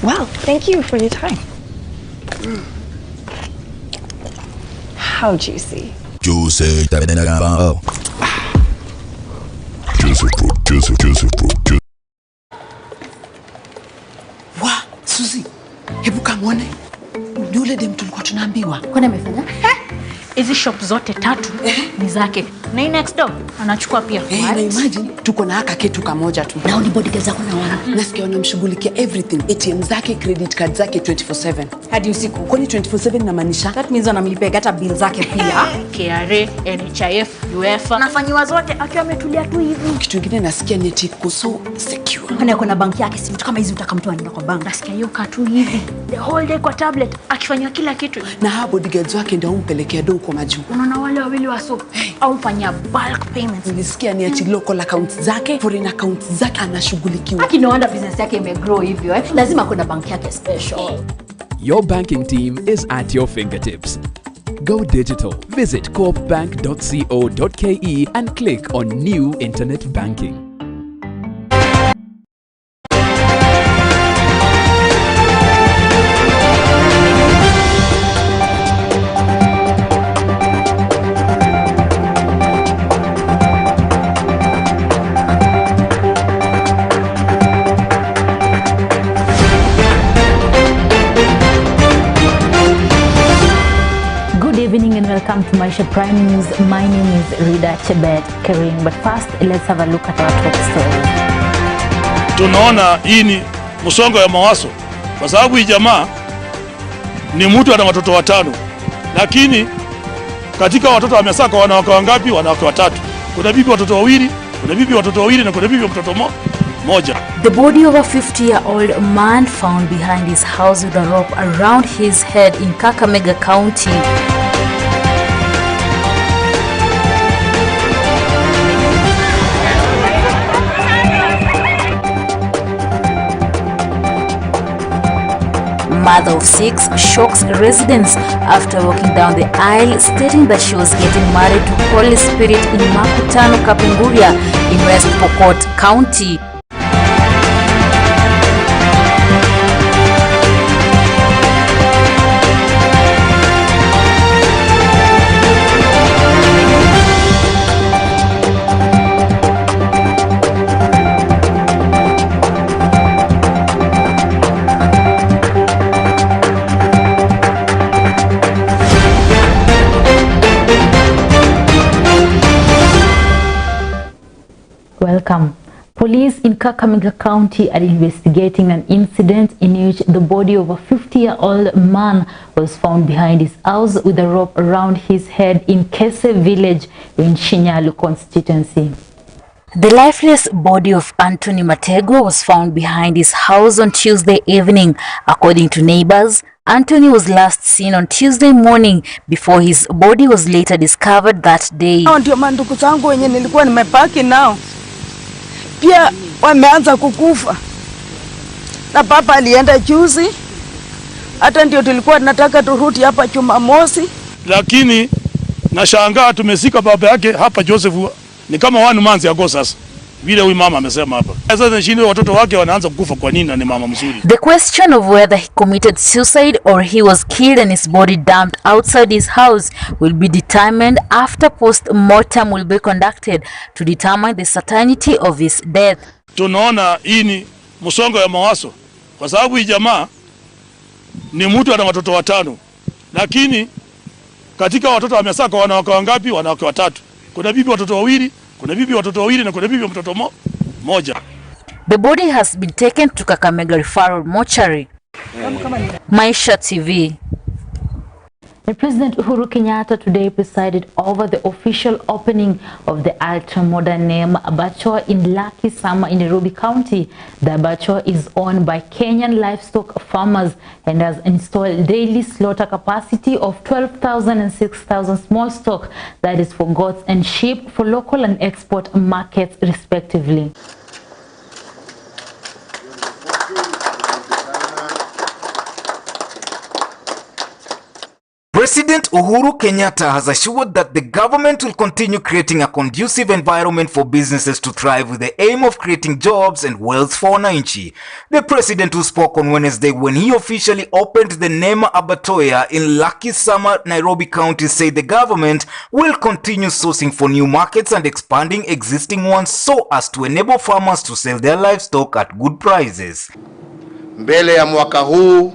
Wow, thank you for your time. How juicy. Juicy. Wa, Suzy, hebu kamwone. Yule dem tulikuwa tunaambiwa. Kwani amefanya? Hizi shop zote 3 ni zake. Na next door anachukua pia. Na imagine tuko na haka kitu kamoja tu. Na ni bodyguard zako na wana. Nasikia wanamshughulikia everything. ATM zake, credit card zake 24/7. Hadi usiku. Kwani 24/7 inamaanisha? That means anamlipia hata bill zake pia. KRA, NHIF, UEFA. Nafanyiwa zote akiwa ametulia tu hivi. Kitu kingine nasikia ni eti so secure. Kwani kuna banki yake, si mtu kama hizi utakamtoa nenda kwa bank. Nasikia hiyo katu hivi. The whole day kwa tablet akifanywa kila kitu. Na hao bodyguards wake ndio umpelekea do kwa majuu. Unaona wale wawili waso au fanya bulk payments. Nilisikia ni ati local accounts zake, foreign accounts zake anashughulikiwa. Aki no wonder business yake imegrow hivyo Lazima kuna banki yake special. Your banking team is at your fingertips. Go digital. Visit coopbank.co.ke and click on New Internet Banking. Welcome to Maisha Prime News. My name is Rida Chebet Kering. But first, let's have a look at our top story. Tunaona hii ni msongo wa mawazo kwa sababu hii jamaa ni mtu ana watoto 5, lakini katika watoto amesaka wanawake wangapi? Wanawake 3. Kuna bibi watoto 2, kuna bibi watoto 2 na kuna bibi mtoto moja. The body of a 50-year-old man found behind his house with a rope around his head in Kakamega County. Mother of 6 shocks residents after walking down the aisle stating that she was getting married to Holy Spirit in Makutano, Kapenguria in West Pokot County. Welcome. Police in Kakamega County are investigating an incident in which the body of a 50-year-old man was found behind his house with a rope around his head in Kese village in Shinyalu constituency. The lifeless body of Anthony Matego was found behind his house on Tuesday evening. According to neighbors, Anthony was last seen on Tuesday morning before his body was later discovered that day. Ndio mandugu zangu wenye nilikuwa nimepaki nao pia wameanza kukufa, na papa alienda juzi, hata ndio tulikuwa tunataka turudi hapa Jumamosi, lakini nashangaa tumesika baba yake hapa Joseph ni kama 1 month ago sasa. Vile huyu mama amesema hapa. Sasa nchini watoto wake wanaanza kukufa kwa nini na ni mama mzuri? The question of whether he committed suicide or he was killed and his body dumped outside his house will be determined after post-mortem will be conducted to determine the certainty of his death. Tunaona hii ni msongo wa mawazo kwa sababu hii jamaa ni mtu ana watoto 5, lakini katika watoto amesaka wanawake wangapi? Wanawake 3. Kuna bibi watoto 2, kuna bibi watoto 2 na kuna bibi mtoto moja. The body has been taken to Kakamega Referral Mortuary. Maisha TV. President Uhuru Kenyatta today presided over the official opening of the ultra-modern name abattoir in Lucky Summer in Nairobi County. The abattoir is owned by Kenyan livestock farmers and has installed daily slaughter capacity of 12,000 and 6,000 small stock, that is for goats and sheep, for local and export markets respectively. President Uhuru Kenyatta has assured that the government will continue creating a conducive environment for businesses to thrive with the aim of creating jobs and wealth for wananchi. The president, who spoke on Wednesday when he officially opened the Nema Abatoya in Lucky Summer, Nairobi County, said the government will continue sourcing for new markets and expanding existing ones so as to enable farmers to sell their livestock at good prices. Mbele ya mwaka huu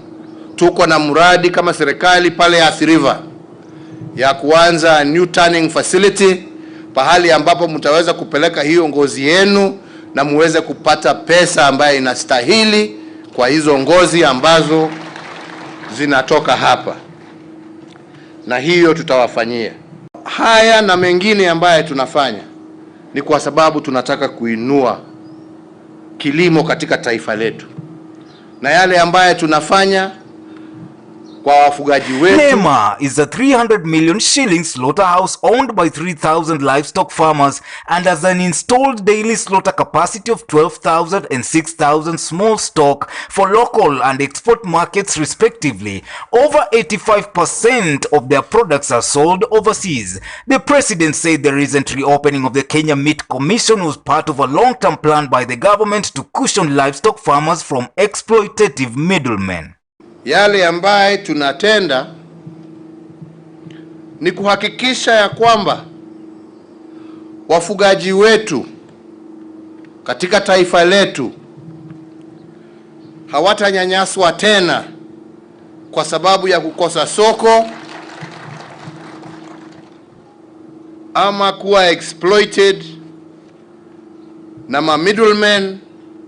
tuko na mradi kama serikali pale Athi River ya kuanza new tanning facility, pahali ambapo mtaweza kupeleka hiyo ngozi yenu na muweze kupata pesa ambayo inastahili kwa hizo ngozi ambazo zinatoka hapa, na hiyo tutawafanyia. Haya na mengine ambayo tunafanya ni kwa sababu tunataka kuinua kilimo katika taifa letu, na yale ambayo tunafanya kwa wafugaji wetu. Nema is a 300 million shilling slaughterhouse owned by 3,000 livestock farmers and has an installed daily slaughter capacity of 12,000 and 6,000 small stock for local and export markets respectively. Over 85% of their products are sold overseas. The president said the recent reopening of the Kenya Meat Commission was part of a long-term plan by the government to cushion livestock farmers from exploitative middlemen. Yale ambaye tunatenda ni kuhakikisha ya kwamba wafugaji wetu katika taifa letu hawatanyanyaswa tena kwa sababu ya kukosa soko ama kuwa exploited na ma middlemen.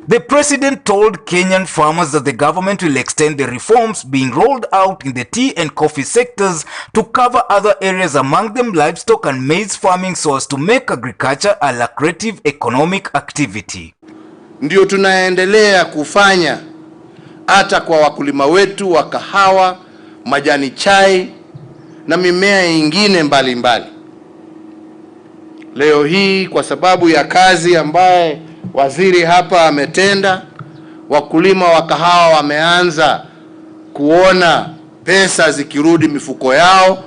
The president told Kenyan farmers that the government will extend the reforms being rolled out in the tea and coffee sectors to cover other areas, among them livestock and maize farming, so as to make agriculture a lucrative economic activity. Ndio tunaendelea kufanya hata kwa wakulima wetu wa kahawa, majani chai na mimea ingine mbalimbali. Leo hii kwa sababu ya kazi ambaye waziri hapa ametenda, wakulima wa kahawa wameanza kuona pesa zikirudi mifuko yao,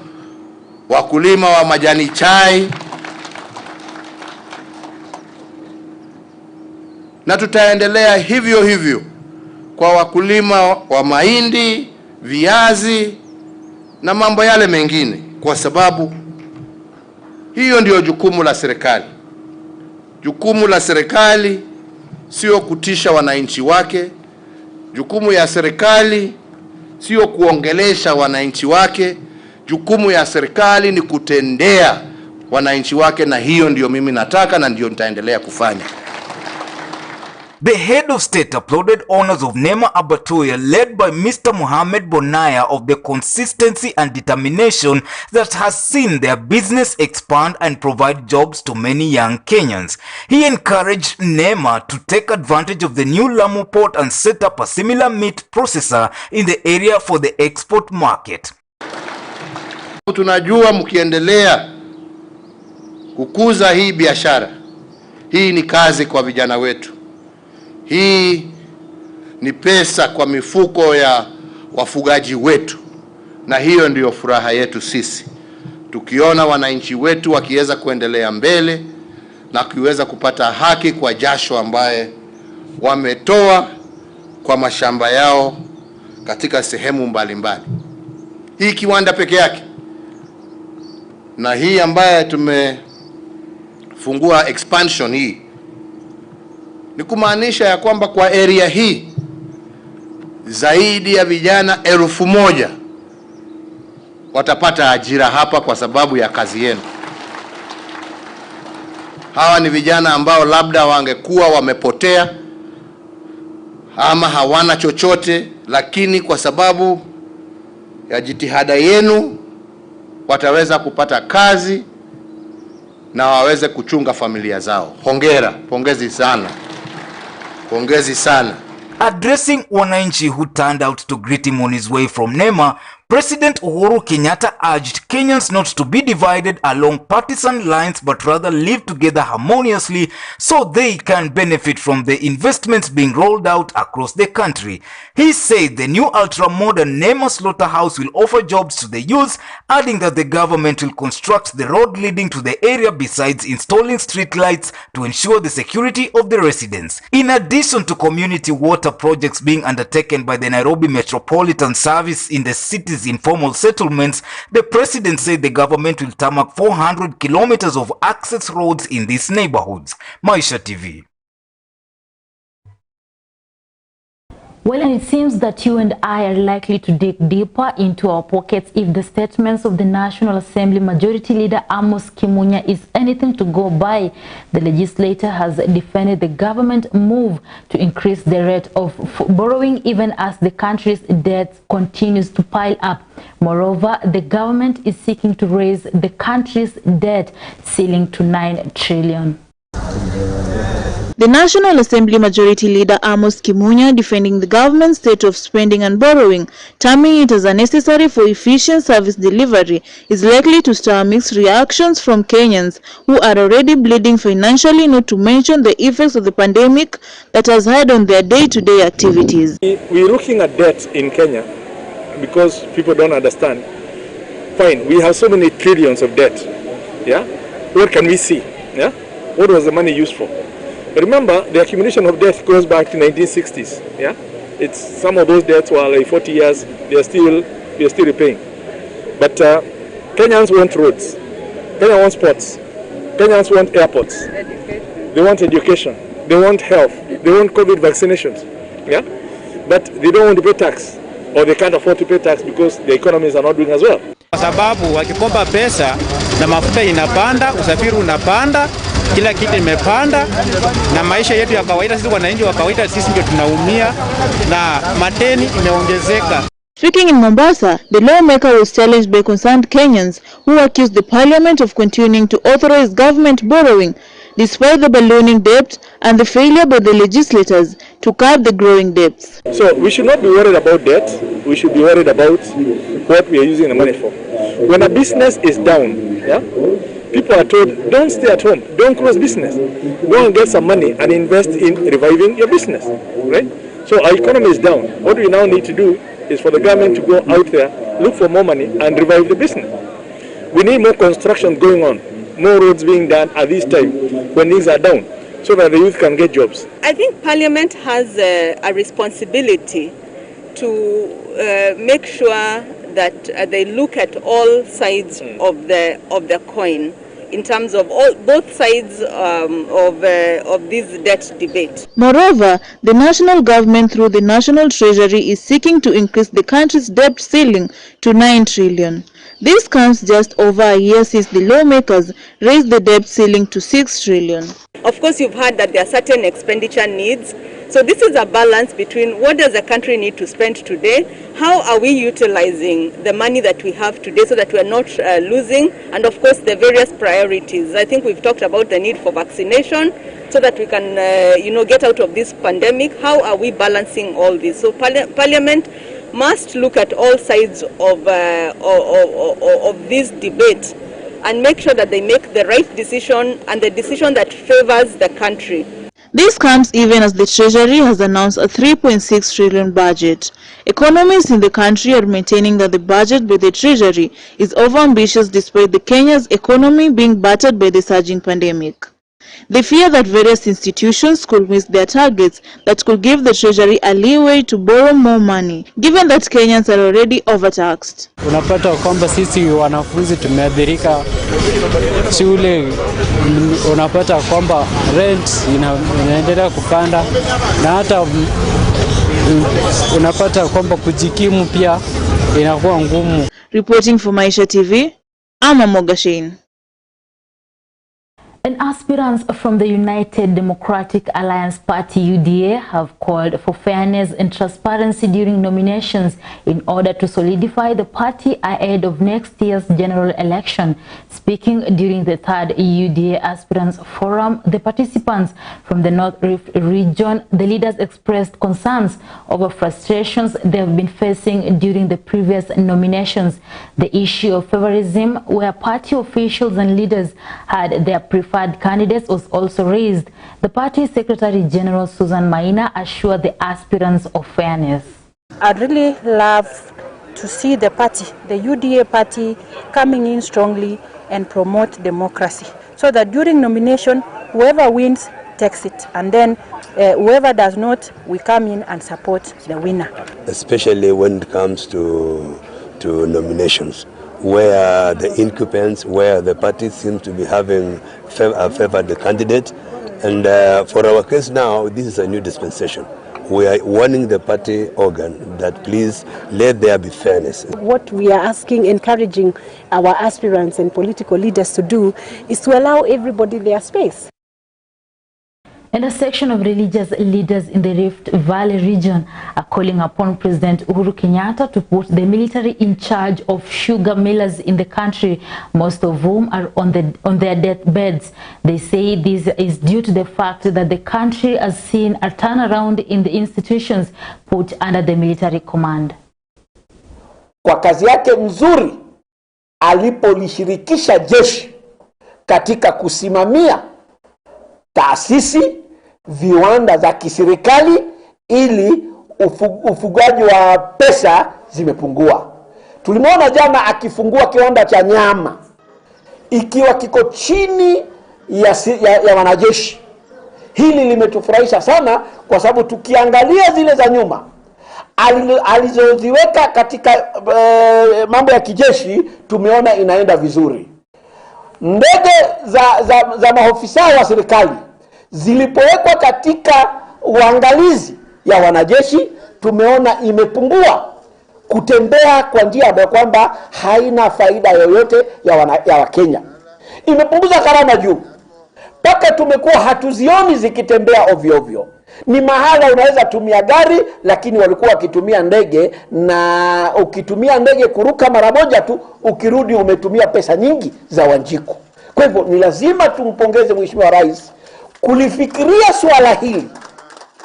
wakulima wa majani chai, na tutaendelea hivyo hivyo kwa wakulima wa mahindi, viazi na mambo yale mengine, kwa sababu hiyo ndio jukumu la serikali. Jukumu la serikali sio kutisha wananchi wake. Jukumu ya serikali sio kuongelesha wananchi wake. Jukumu ya serikali ni kutendea wananchi wake, na hiyo ndio mimi nataka na ndio nitaendelea kufanya. The head of state applauded owners of Nema Abatoya, led by Mr. Mohamed Bonaya, of the consistency and determination that has seen their business expand and provide jobs to many young Kenyans. He encouraged Nema to take advantage of the new Lamu port and set up a similar meat processor in the area for the export market. Tunajua mkiendelea kukuza hii biashara, hii ni kazi kwa vijana wetu. Hii ni pesa kwa mifuko ya wafugaji wetu, na hiyo ndiyo furaha yetu sisi. Tukiona wananchi wetu wakiweza kuendelea mbele na kuweza kupata haki kwa jasho ambaye wametoa kwa mashamba yao katika sehemu mbalimbali. Hii kiwanda peke yake na hii ambaye tumefungua expansion hii, ni kumaanisha ya kwamba kwa area hii zaidi ya vijana 1,000 watapata ajira hapa kwa sababu ya kazi yenu. Hawa ni vijana ambao labda wangekuwa wamepotea ama hawana chochote, lakini kwa sababu ya jitihada yenu wataweza kupata kazi na waweze kuchunga familia zao. Hongera, pongezi sana. Pongezi sana. Addressing wananchi who turned out to greet him on his way from Nema, President Uhuru Kenyatta urged Kenyans not to be divided along partisan lines but rather live together harmoniously so they can benefit from the investments being rolled out across the country. He said the new ultra-modern Nema slaughterhouse will offer jobs to the youth, adding that the government will construct the road leading to the area besides installing street lights to ensure the security of the residents. In addition to community water projects being undertaken by the Nairobi Metropolitan Service in the city's informal settlements, the president said the government will tarmac 400 kilometers of access roads in these neighborhoods. Maisha TV. Well, and it seems that you and I are likely to dig deeper into our pockets if the statements of the National Assembly Majority Leader Amos Kimunya is anything to go by. The legislator has defended the government move to increase the rate of borrowing even as the country's debt continues to pile up. Moreover, the government is seeking to raise the country's debt ceiling to 9 trillion. The National Assembly Majority Leader Amos Kimunya defending the government's state of spending and borrowing, terming it as unnecessary for efficient service delivery, is likely to stir mixed reactions from Kenyans who are already bleeding financially, not to mention the effects of the pandemic that has had on their day-to-day activities. We're looking at debt in Kenya because people don't understand. Fine, we have so many trillions of debt. Yeah? What can we see? Yeah? What was the money used for? Remember, the accumulation of debt goes back to 1960s. Yeah, it's some of those debts were like 40 years. We are still repaying. But Kenyans want roads. Kenyans want sports. Kenyans want airports. They want education. They want health. They want COVID vaccinations. Yeah, but they don't want to pay tax, or they can't afford to pay tax because the economies are not doing as well. Kwa sababu wakikomba pesa na mafuta inapanda, usafiri unapanda, kila kitu imepanda, na maisha yetu ya kawaida, sisi wananchi wa kawaida sisi ndio tunaumia na madeni imeongezeka. Speaking in Mombasa, the lawmaker was challenged by concerned Kenyans who accused the parliament of continuing to authorize government borrowing despite the ballooning debt and the failure by the legislators to curb the growing debts. So we should not be worried about debt. We should be worried about what we are using the money for. When a business is down, yeah, people are told, don't stay at home, don't close business. Go and get some money and invest in reviving your business, right? So our economy is down. What we now need to do is for the government to go out there, look for more money and revive the business. We need more construction going on, more roads being done at this time when things are down, so that the youth can get jobs. I think Parliament has a responsibility to make sure that they look at all sides of the coin in terms of both sides of this debt debate. Moreover, the national government through the National Treasury is seeking to increase the country's debt ceiling to 9 trillion. This comes just over a year since the lawmakers raised the debt ceiling to 6 trillion. Of course, you've heard that there are certain expenditure needs. So this is a balance between what does the country need to spend today, how are we utilizing the money that we have today so that we are not losing, and of course the various priorities. I think we've talked about the need for vaccination so that we can get out of this pandemic. How are we balancing all this? So Parliament must look at all sides of this debate and make sure that they make the right decision and the decision that favors the country. This comes even as the Treasury has announced a 3.6 trillion budget. Economists in the country are maintaining that the budget by the Treasury is overambitious despite the Kenya's economy being battered by the surging pandemic. They fear that various institutions could miss their targets that could give the Treasury a leeway to borrow more money, given that Kenyans are already overtaxed. Unapata kwamba sisi wanafunzi tumeathirika shule, unapata kwamba rent inaendelea kupanda, na hata unapata kwamba kujikimu pia inakuwa ngumu. Reporting for Maisha TV, I'm Mogashane. And aspirants from the United Democratic Alliance Party UDA have called for fairness and transparency during nominations in order to solidify the party ahead of next year's general election. Speaking during the third UDA Aspirants Forum, the participants from the North Rift region, the leaders expressed concerns over frustrations they have been facing during the previous nominations. The issue of favorism, where party officials and leaders had their preferred candidates, was also raised. The party Secretary General Susan Maina assured the aspirants of fairness. I'd really love to see the party, the UDA party, coming in strongly and promote democracy, so that during nomination, whoever wins takes it, and then whoever does not, we come in and support the winner. Especially when it comes to nominations, where the incumbents, where the party seems to be having favored the candidate. And for our case now, this is a new dispensation. We are warning the party organ that please let there be fairness. What we are asking, encouraging our aspirants and political leaders to do is to allow everybody their space. And a section of religious leaders in the Rift Valley region are calling upon President Uhuru Kenyatta to put the military in charge of sugar millers in the country, most of whom are on their deathbeds. They say this is due to the fact that the country has seen a turnaround in the institutions put under the military command. Kwa kazi yake nzuri alipolishirikisha jeshi katika kusimamia taasisi, viwanda za kiserikali, ili ufugaji wa pesa zimepungua. Tulimuona jana akifungua kiwanda cha nyama ikiwa kiko chini ya wanajeshi. Hili limetufurahisha sana, kwa sababu tukiangalia zile za nyuma alizoziweka katika mambo ya kijeshi, tumeona inaenda vizuri. Ndege za maofisa wa serikali zilipowekwa katika uangalizi ya wanajeshi, tumeona imepungua kutembea kwa njia ambayo kwamba haina faida yoyote ya Wakenya. Imepunguza gharama juu, mpaka tumekuwa hatuzioni zikitembea ovyo ovyo. Ni mahala unaweza tumia gari, lakini walikuwa wakitumia ndege, na ukitumia ndege kuruka mara moja tu, ukirudi umetumia pesa nyingi za Wanjiku. Kwa hivyo ni lazima tumpongeze Mheshimiwa Rais kulifikiria swala hili.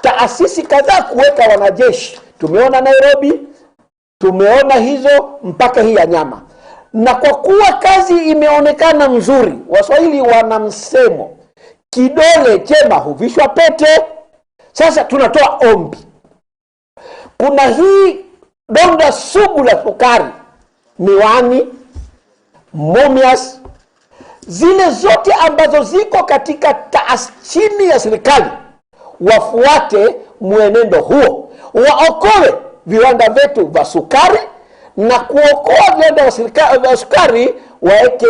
Taasisi kadhaa kuweka wanajeshi, tumeona Nairobi, tumeona hizo mpaka hii ya nyama. Na kwa kuwa kazi imeonekana mzuri, Waswahili wana msemo, kidole chema huvishwa pete. Sasa tunatoa ombi, kuna hii donda sugu la sukari, miwani, momias, zile zote ambazo ziko katika taasisi ya serikali wafuate mwenendo huo, waokoe viwanda vyetu vya sukari, na kuokoa viwanda vya sukari waeke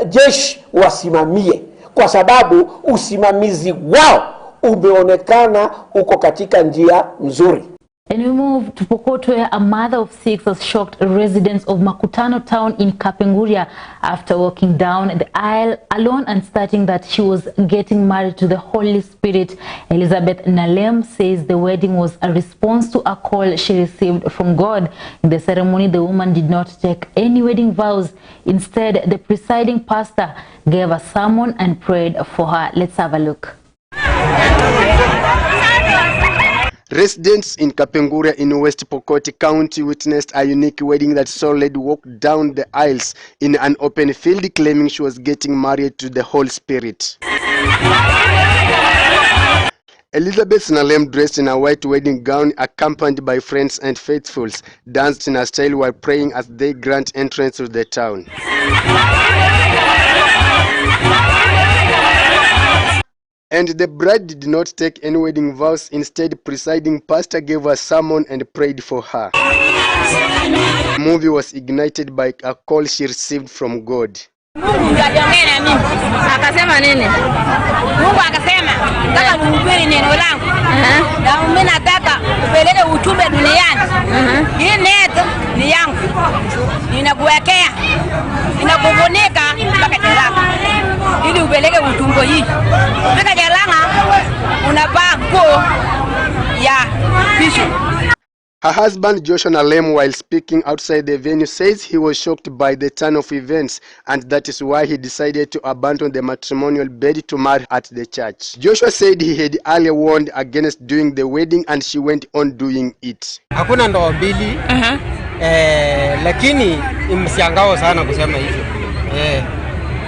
jeshi wasimamie, kwa sababu usimamizi wao umeonekana uko katika njia nzuri. And we move to Pokot, where a mother of 6 has shocked residents of Makutano town in Kapenguria after walking down the aisle alone and stating that she was getting married to the Holy Spirit. Elizabeth Nalem says the wedding was a response to a call she received from God. In the ceremony, the woman did not take any wedding vows. Instead, the presiding pastor gave a sermon and prayed for her. Let's have a look. Residents in Kapenguria in West Pokot County witnessed a unique wedding that saw a lady walk down the aisles in an open field, claiming she was getting married to the Holy Spirit. Elizabeth Nalem, dressed in a white wedding gown, accompanied by friends and faithfuls, danced in a style while praying as they grant entrance to the town. And the bride did not take any wedding vows. Instead, presiding pastor gave a sermon and prayed for her. The movie was ignited by a call she received from God. Mungu aliongea na mimi akasema nini? Mungu akasema nataka kuhubiri neno langu. Na mimi nataka upeleke ujumbe duniani. Hii neto ni yangu. Ninakuwekea. Ninakufunika mpaka chini ili upeleke ujumbe. ngo hii. Pika jalanga unavaa nguo ya fisho. Her husband Joshua Nalem, while speaking outside the venue, says he was shocked by the turn of events and that is why he decided to abandon the matrimonial bed to marry at the church. Joshua said he had earlier warned against doing the wedding and she went on doing it. Hakuna ndoa mbili. Lakini msiangao sana kusema hivyo.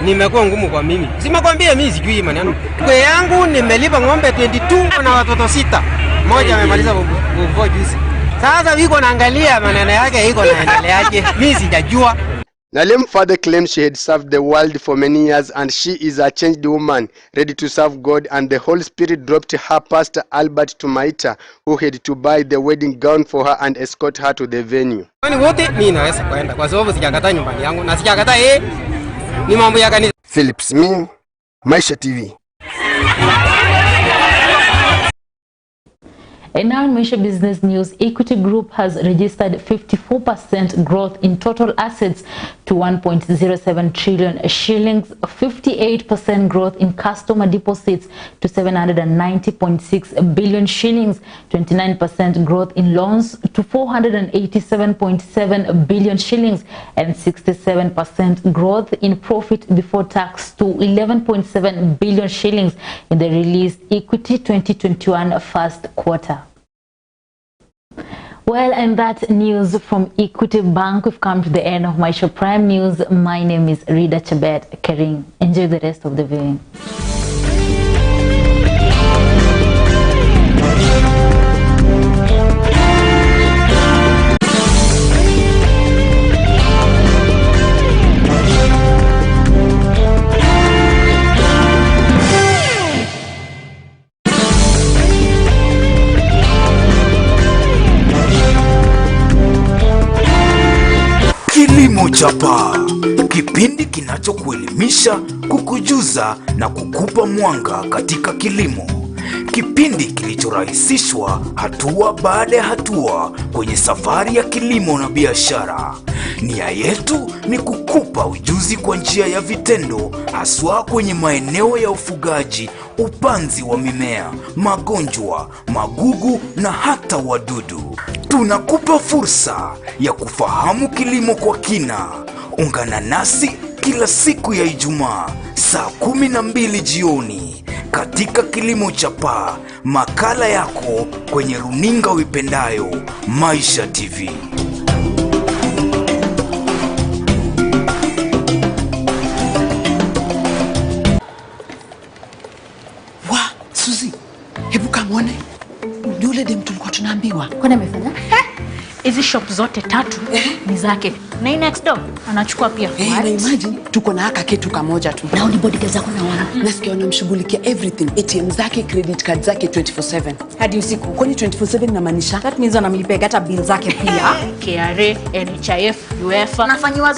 Nimekuwa ngumu kwa mimi. Simekwambia mimi sijui maneno. Kwa yangu nimelipa ng'ombe 22 na watoto 6. Mmoja amemaliza kuvoa juzi. Sasa wiko naangalia maneno yake iko naendeleaje. Mimi sijajua. Nalem further claimed she had served the world for many years and she is a changed woman, ready to serve God, and the Holy Spirit dropped her pastor Albert Tumaita, who had to buy the wedding gown for her and escort her to the venue. Kwani wote mimi naweza kwenda kwa sababu sijakataa nyumbani yangu na sijakataa ni mambo ya kanisa. Philip Smith, Maisha TV. And now in Maisha Business News, Equity Group has registered 54% growth in total assets to 1.07 trillion shillings, 58% growth in customer deposits to 790.6 billion shillings, 29% growth in loans to 487.7 billion shillings, and 67% growth in profit before tax to 11.7 billion shillings in the released Equity 2021 first quarter. Well, and that news from Equity Bank. We've come to the end of Maisha Prime News. My name is Rida Chebet Kering. Enjoy the rest of the viewing. Kilimo Chapa, kipindi kinachokuelimisha, kukujuza na kukupa mwanga katika kilimo. Kipindi kilichorahisishwa hatua baada ya hatua kwenye safari ya kilimo na biashara. Nia yetu ni kukupa ujuzi kwa njia ya vitendo, haswa kwenye maeneo ya ufugaji, upanzi wa mimea, magonjwa, magugu na hata wadudu. Tunakupa fursa ya kufahamu kilimo kwa kina. Ungana nasi kila siku ya Ijumaa saa 12 jioni katika Kilimo Chapa, makala yako kwenye runinga uipendayo, Maisha TV. Suzi, hebu kamwone. Yule dem tulikuwa tunaambiwa. Kwani amefanya? Hizi shop zote 3 ni zake. Na next door anachukua pia. Na imagine tuko na haka kitu kamoja tu. Na ni bodyguard zako na wana. Nasikia wanamshughulikia everything. ATM zake, credit card zake 24/7. Hadi usiku. Kwani 24/7 inamaanisha? That means anamlipia hata bill zake pia. KRA, NHIF, UEFA. Anafanywa